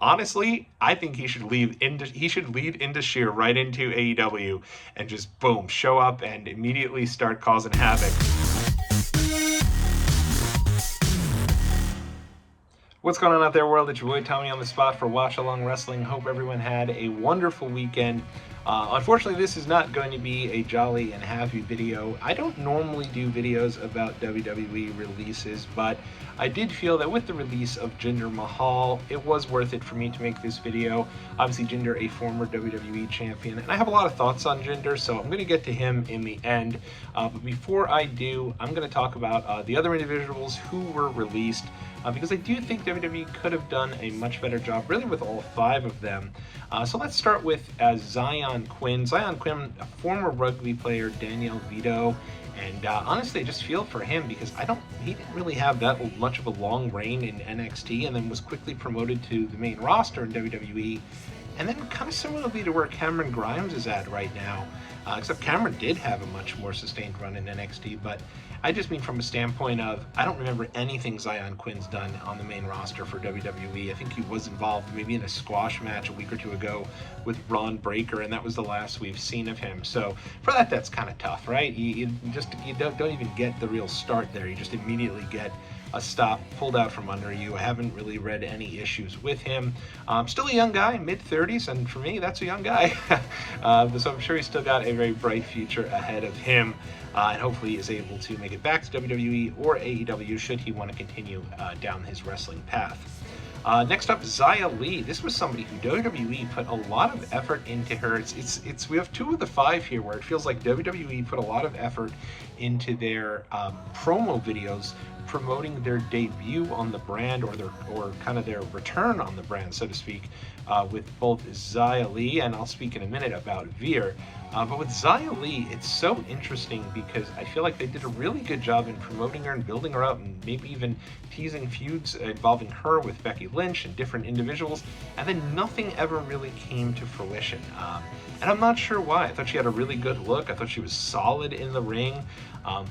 Honestly, I think he should lead into Sheer right into AEW and just boom, show up and immediately start causing havoc. What's going on out there, world? It's your boy Tommy on the spot for Watch Along Wrestling. Hope everyone had a wonderful weekend. Unfortunately, this is not going to be a jolly and happy video. I don't normally do videos about WWE releases, but I did feel that with the release of Jinder Mahal, it was worth it for me to make this video. Obviously, Jinder, a former WWE champion, and I have a lot of thoughts on Jinder, so I'm going to get to him in the end. But before I do, I'm going to talk about the other individuals who were released, because I do think WWE could have done a much better job, really, with all 5 of them. So let's start with Zion Quinn. Zion Quinn, a former rugby player, Daniel Vito, and honestly, I just feel for him because he didn't really have that much of a long reign in NXT, and then was quickly promoted to the main roster in WWE. And then kind of similarly to where Cameron Grimes is at right now, except Cameron did have a much more sustained run in NXT, but I just mean from a standpoint of, I don't remember anything Zion Quinn's done on the main roster for WWE. I think he was involved maybe in a squash match a week or two ago with Ron Breaker, and that was the last we've seen of him. So for that, that's kind of tough, right? You don't even get the real start there. You just immediately get a stop pulled out from under you. I haven't really read any issues with him. Still a young guy, mid-30s, and for me, that's a young guy. So I'm sure he's still got a very bright future ahead of him, and hopefully is able to make it back to WWE or AEW should he want to continue down his wrestling path. Next up, Xia Li. This was somebody who WWE put a lot of effort into her. We have 2 of the 5 here where it feels like WWE put a lot of effort into their promo videos promoting their debut on the brand, or kind of their return on the brand, so to speak, with both Xia Li, and I'll speak in a minute about Veer. But with Xia Li, it's so interesting because I feel like they did a really good job in promoting her and building her up, and maybe even teasing feuds involving her with Becky Lynch and different individuals, and then nothing ever really came to fruition. And I'm not sure why. I thought she had a really good look. I thought she was solid in the ring.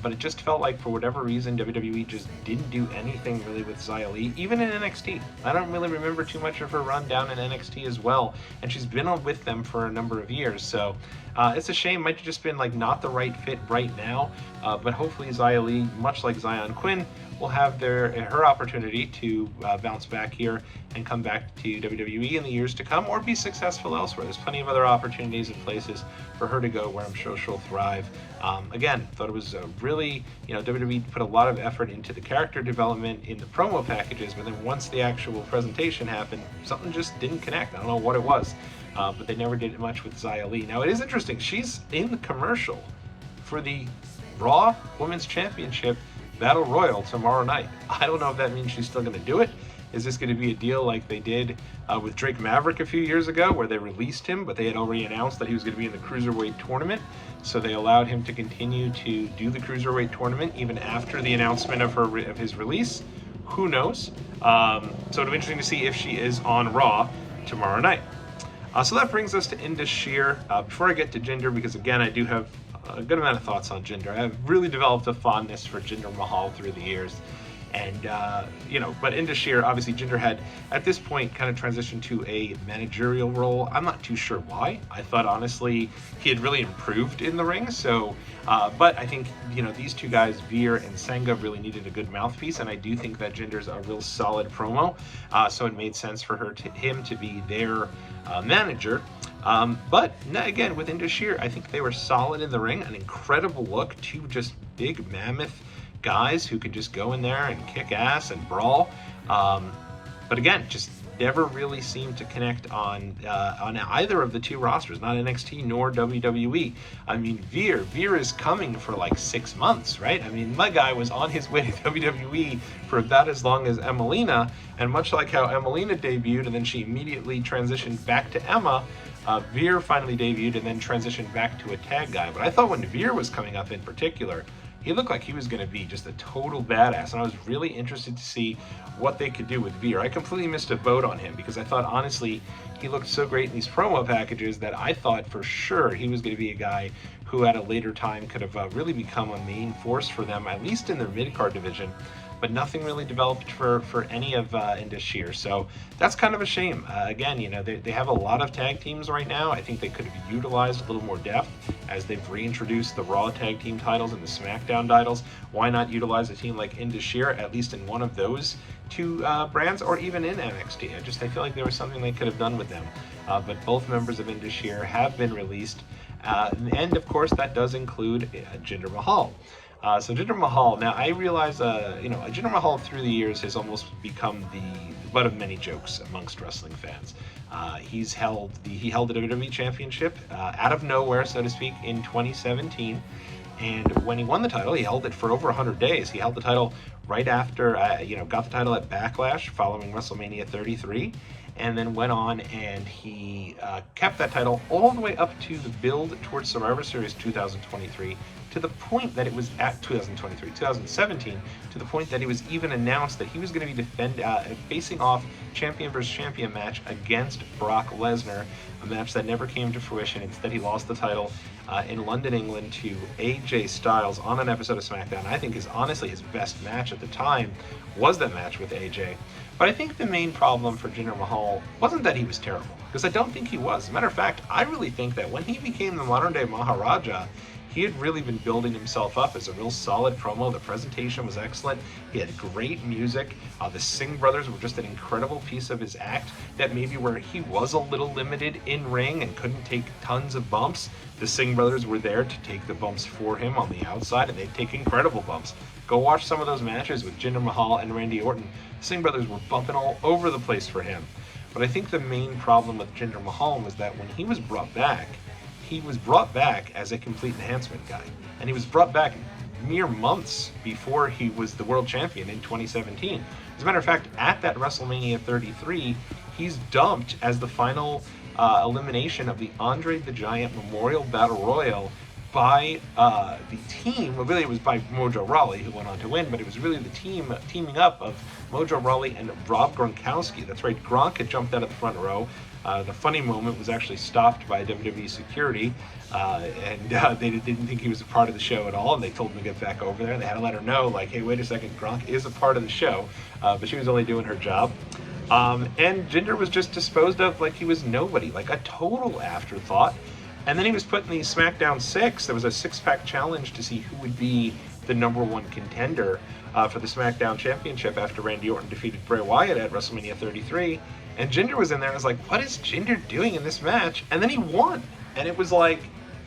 But it just felt like, for whatever reason, WWE just didn't do anything really with Xia Li, even in NXT. I don't really remember too much of her run down in NXT as well, and she's been on with them for a number of years, so it's a shame. Might have just been like not the right fit right now, but hopefully Xia Li, much like Zion Quinn, will have her opportunity to bounce back here and come back to WWE in the years to come, or be successful elsewhere. There's plenty of other opportunities and places for her to go where I'm sure she'll thrive. Again, thought it was really, WWE put a lot of effort into the character development in the promo packages, but then once the actual presentation happened, something just didn't connect. I don't know what it was, but they never did much with Xia Li. Now, it is interesting. She's in the commercial for the Raw Women's Championship Battle Royal tomorrow night. I don't know if that means she's still going to do it. Is this going to be a deal like they did with Drake Maverick a few years ago, where they released him, but they had already announced that he was going to be in the Cruiserweight tournament, so they allowed him to continue to do the Cruiserweight tournament even after the announcement of his release? Who knows? So it'll be interesting to see if she is on Raw tomorrow night. So that brings us to Indus Sher. Before I get to Jinder, because again, I do have a good amount of thoughts on Jinder. I've really developed a fondness for Jinder Mahal through the years. And, but Indus Sher, obviously Jinder had, at this point, kind of transitioned to a managerial role. I'm not too sure why. I thought, honestly, he had really improved in the ring. So, but I think, these 2 guys, Veer and Senga, really needed a good mouthpiece. And I do think that Jinder's a real solid promo. So it made sense for him to be their manager. But again, with Indus Sher, I think they were solid in the ring. An incredible look. 2 just big mammoth guys who could just go in there and kick ass and brawl, but again, just never really seemed to connect on either of the 2 rosters, not NXT nor WWE. I mean, Veer is coming for like 6 months, right? I mean, my guy was on his way to WWE for about as long as Emelina, and much like how Emelina debuted and then she immediately transitioned back to Emma, Veer finally debuted and then transitioned back to a tag guy. But I thought when Veer was coming up in particular, he looked like he was going to be just a total badass, and I was really interested to see what they could do with Veer. I completely missed a boat on him because I thought, honestly, he looked so great in these promo packages that I thought for sure he was going to be a guy who at a later time could have really become a main force for them, at least in their mid-card division. but nothing really developed for any of Indus Sher. So that's kind of a shame. Again, you know, they have a lot of tag teams right now. I think they could have utilized a little more depth as they've reintroduced the Raw tag team titles and the SmackDown titles. Why not utilize a team like Indus Sher, at least in one of those two brands, or even in NXT? I feel like there was something they could have done with them. But both members of Indus Sher have been released. And of course, that does include Jinder Mahal. So Jinder Mahal, now I realize, Jinder Mahal through the years has almost become the butt of many jokes amongst wrestling fans. He held the WWE Championship out of nowhere, so to speak, in 2017. And when he won the title, he held it for over 100 days. He held the title right after, got the title at Backlash following WrestleMania 33. And then went on and he kept that title all the way up to the build towards Survivor Series 2023, to the point that it was at 2017, to the point that it was even announced that he was going to be facing off champion versus champion match against Brock Lesnar, a match that never came to fruition. Instead, he lost the title in London, England to AJ Styles on an episode of SmackDown. I think honestly his best match at the time was that match with AJ. But I think the main problem for Jinder Mahal wasn't that he was terrible, because I don't think he was. As a matter of fact, I really think that when he became the modern-day Maharaja, he had really been building himself up as a real solid promo. The presentation was excellent. He had great music. The Singh brothers were just an incredible piece of his act, that maybe where he was a little limited in ring and couldn't take tons of bumps, the Singh brothers were there to take the bumps for him on the outside, and they'd take incredible bumps. Go watch some of those matches with Jinder Mahal and Randy Orton. The Singh brothers were bumping all over the place for him. But I think the main problem with Jinder Mahal was that when he was brought back as a complete enhancement guy. And he was brought back mere months before he was the world champion in 2017. As a matter of fact, at that WrestleMania 33, he's dumped as the final elimination of the Andre the Giant Memorial Battle Royal by the team. Well, really it was by Mojo Rawley, who went on to win, but it was really the teaming up of Mojo Rawley and Rob Gronkowski. That's right, Gronk had jumped out of the front row. The funny moment was actually stopped by WWE security, and they didn't think he was a part of the show at all, and they told him to get back over there. They had to let her know, like, hey, wait a second, Gronk is a part of the show, but she was only doing her job. And Jinder was just disposed of like he was nobody, like a total afterthought. And then he was put in the SmackDown 6. There was a six-pack challenge to see who would be the #1 contender for the SmackDown Championship after Randy Orton defeated Bray Wyatt at WrestleMania 33. And Jinder was in there, and I was like, what is Jinder doing in this match? And then he won. And it was like,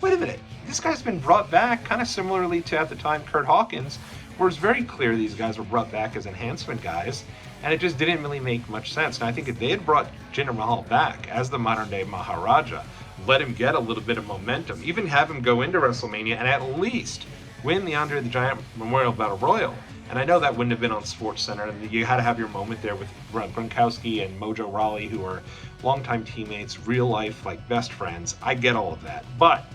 wait a minute, this guy's been brought back kind of similarly to, at the time, Kurt Hawkins, where it's very clear these guys were brought back as enhancement guys, and it just didn't really make much sense. And I think if they had brought Jinder Mahal back as the modern-day Maharaja, let him get a little bit of momentum, even have him go into WrestleMania and at least win the Andre the Giant Memorial Battle Royal. And I know that wouldn't have been on SportsCenter, and you had to have your moment there with Gronkowski and Mojo Rawley, who are longtime teammates, real life, like best friends. I get all of that. But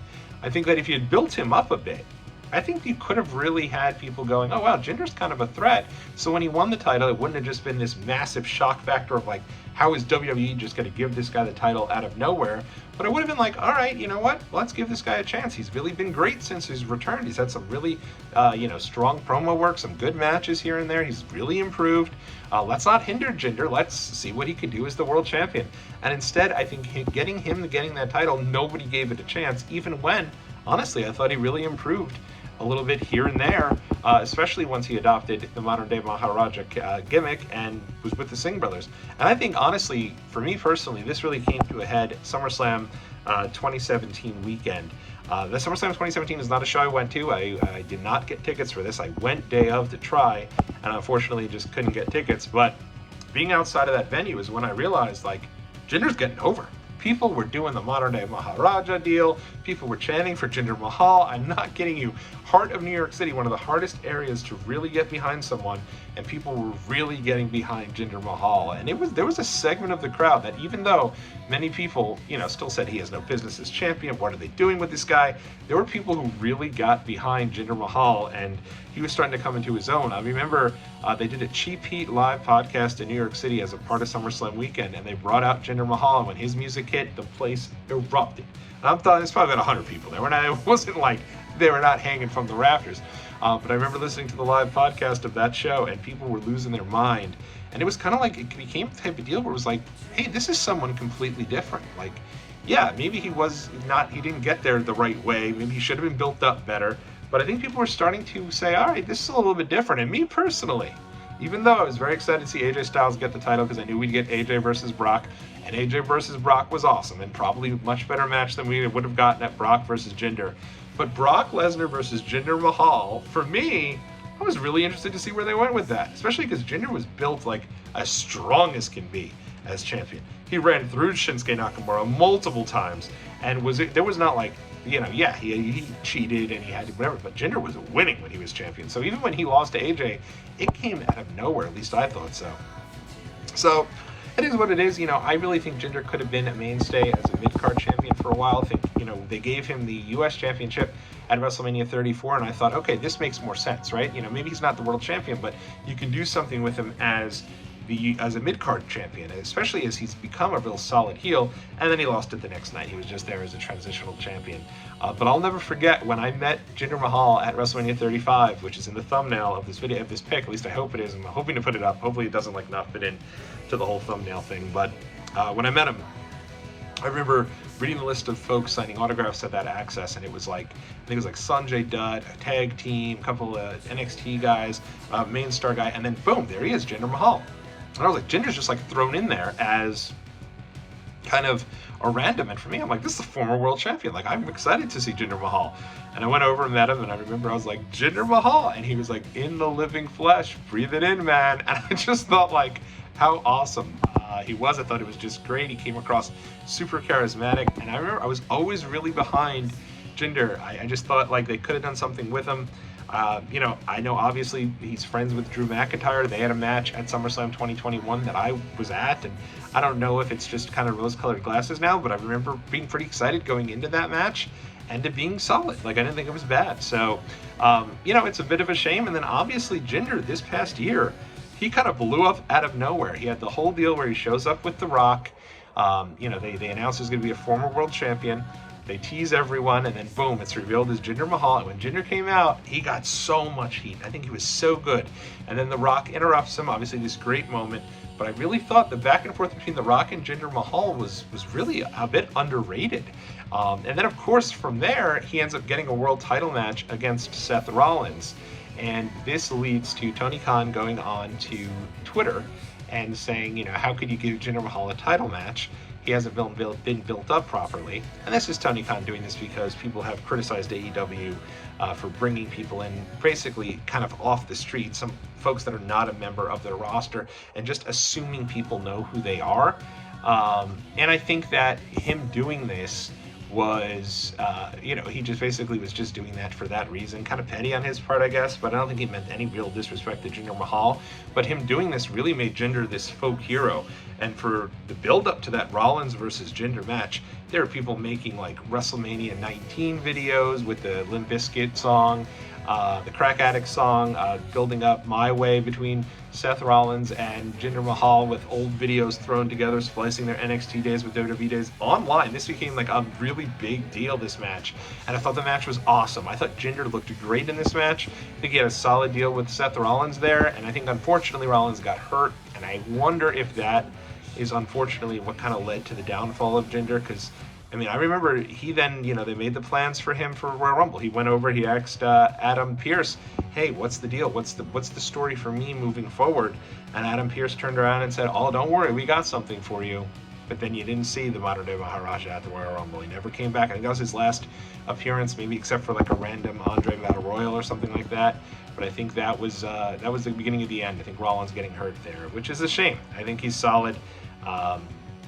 I think that if you had built him up a bit, I think you could have really had people going, oh wow, Jinder's kind of a threat. So when he won the title, it wouldn't have just been this massive shock factor of like, how is WWE just going to give this guy the title out of nowhere? But it would have been like, all right, you know what? Let's give this guy a chance. He's really been great since his return. He's had some really, strong promo work, some good matches here and there. He's really improved. Let's not hinder Jinder. Let's see what he can do as the world champion. And instead, I think getting that title, nobody gave it a chance, even when, honestly, I thought he really improved a little bit here and there, especially once he adopted the modern-day Maharaja gimmick and was with the Singh brothers. And I think, honestly, for me personally, this really came to a head SummerSlam 2017 weekend. The SummerSlam 2017 is not a show I went to. I did not get tickets for this. I went day of to try, and unfortunately just couldn't get tickets. But being outside of that venue is when I realized, like, Jinder's getting over. People were doing the modern-day Maharaja deal. People were chanting for Jinder Mahal. I'm not kidding you. Heart of New York City, one of the hardest areas to really get behind someone, and people were really getting behind Jinder Mahal. And there was a segment of the crowd that, even though many people, still said he has no business as champion, what are they doing with this guy? There were people who really got behind Jinder Mahal, and he was starting to come into his own. I remember they did a Cheap Heat live podcast in New York City as a part of SummerSlam weekend, and they brought out Jinder Mahal, and when his music hit, the place erupted. And I'm thought there's probably about 100 people there. It wasn't like they were not hanging from the rafters. But I remember listening to the live podcast of that show, and people were losing their mind. And it was kind of like, it became the type of deal where it was like, hey, this is someone completely different. Like, yeah, maybe he didn't get there the right way. Maybe he should have been built up better. But I think people were starting to say, all right, this is a little bit different. And me personally, even though I was very excited to see AJ Styles get the title because I knew we'd get AJ versus Brock, and AJ versus Brock was awesome and probably a much better match than we would have gotten at Brock versus Jinder. But Brock Lesnar versus Jinder Mahal, for me, I was really interested to see where they went with that, especially because Jinder was built like as strong as can be as champion. He ran through Shinsuke Nakamura multiple times, and there was not like, yeah, he cheated and he had to whatever, but Jinder was winning when he was champion. So even when he lost to AJ, it came out of nowhere, at least I thought so. So it is what it is. I really think Jinder could have been a mainstay as a mid-card champion for a while. I think, they gave him the U.S. championship at WrestleMania 34, and I thought, okay, this makes more sense, right? Maybe he's not the world champion, but you can do something with him as a mid-card champion, especially as he's become a real solid heel, and then he lost it the next night. He was just there as a transitional champion. But I'll never forget when I met Jinder Mahal at WrestleMania 35, which is in the thumbnail of this video, of this pic. At least I hope it is. I'm hoping to put it up. Hopefully it doesn't not fit in to the whole thumbnail thing. But when I met him, I remember reading the list of folks signing autographs at that Access, and it was like, I think it was like Sanjay Dutt, a tag team, a couple of NXT guys, main star guy, and then boom, there he is, Jinder Mahal. And I was like, Jinder's just like thrown in there as kind of a random. And for me, I'm like, this is a former world champion. Like, I'm excited to see Jinder Mahal. And I went over and met him, and I remember I was like, Jinder Mahal. And he was like, in the living flesh, breathe it in, man. And I just thought, like, how awesome he was. I thought it was just great. He came across super charismatic. And I remember I was always really behind Jinder. I just thought, like, they could have done something with him. I know obviously he's friends with Drew McIntyre. They had a match at SummerSlam 2021 that I was at, and I don't know if it's just kind of rose-colored glasses now, but I remember being pretty excited going into that match and it being solid. Like, I didn't think it was bad. So, it's a bit of a shame. And then obviously Jinder this past year, he kind of blew up out of nowhere. He had the whole deal where he shows up with The Rock. They announced he's going to be a former world champion. They tease everyone, and then boom, it's revealed as Jinder Mahal. And when Jinder came out, he got so much heat. I think he was so good. And then The Rock interrupts him, obviously this great moment. But I really thought the back and forth between The Rock and Jinder Mahal was really a bit underrated. And then, of course, from there, he ends up getting a world title match against Seth Rollins. And this leads to Tony Khan going on to Twitter and saying, how could you give Jinder Mahal a title match? He hasn't been built up properly. And this is Tony Khan doing this because people have criticized AEW for bringing people in basically kind of off the street, some folks that are not a member of their roster, and just assuming people know who they are. And I think that him doing this was, he just basically was just doing that for that reason. Kind of petty on his part, I guess, but I don't think he meant any real disrespect to Jinder Mahal. But him doing this really made Jinder this folk hero. And for the build-up to that Rollins versus Jinder match, there are people making like WrestleMania 19 videos with the Limp Bizkit song, the Crack Addict song, building up My Way between Seth Rollins and Jinder Mahal with old videos thrown together, splicing their NXT days with WWE days online. This became like a really big deal, this match. And I thought the match was awesome. I thought Jinder looked great in this match. I think he had a solid deal with Seth Rollins there. And I think unfortunately Rollins got hurt. And I wonder if that is unfortunately what kind of led to the downfall of Jinder, because I remember he then, they made the plans for him for Royal Rumble. He went over, he asked Adam Pearce, hey, what's the deal? What's the story for me moving forward? And Adam Pearce turned around and said, oh, don't worry, we got something for you. But then you didn't see the modern day Maharaja at the Royal Rumble. He never came back. I think that was his last appearance, maybe except for like a random Andre Battle Royal or something like that. But I think that was the beginning of the end. I think Rollins getting hurt there, which is a shame. I think he's solid.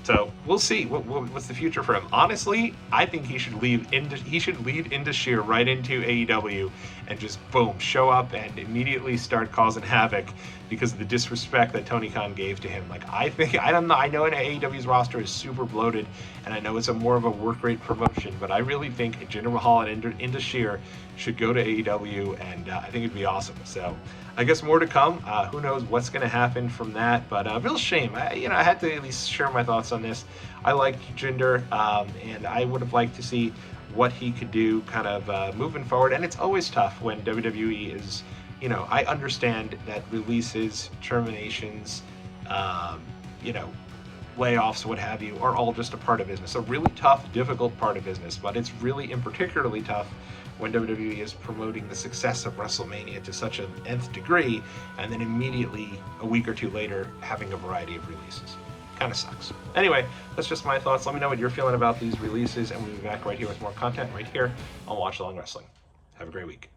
So we'll see what's the future for him. Honestly, I think he should lead into Sheer right into AEW and just boom, show up and immediately start causing havoc because of the disrespect that Tony Khan gave to him. Like, I don't know, I know AEW's roster is super bloated, and I know it's more of a work rate promotion, but I really think Jinder Mahal and Indus Sher should go to AEW, and I think it'd be awesome. So I guess more to come. Who knows what's going to happen from that? But real shame. I had to at least share my thoughts on this. I like Jinder, and I would have liked to see what he could do kind of moving forward. And it's always tough when WWE is, I understand that releases, terminations, layoffs, what have you, are all just a part of business. A really tough, difficult part of business, but it's really particularly tough when WWE is promoting the success of WrestleMania to such an nth degree, and then immediately, a week or two later, having a variety of releases. Kind of sucks. Anyway, that's just my thoughts. Let me know what you're feeling about these releases, and we'll be back right here with more content right here on Watch Along Wrestling. Have a great week.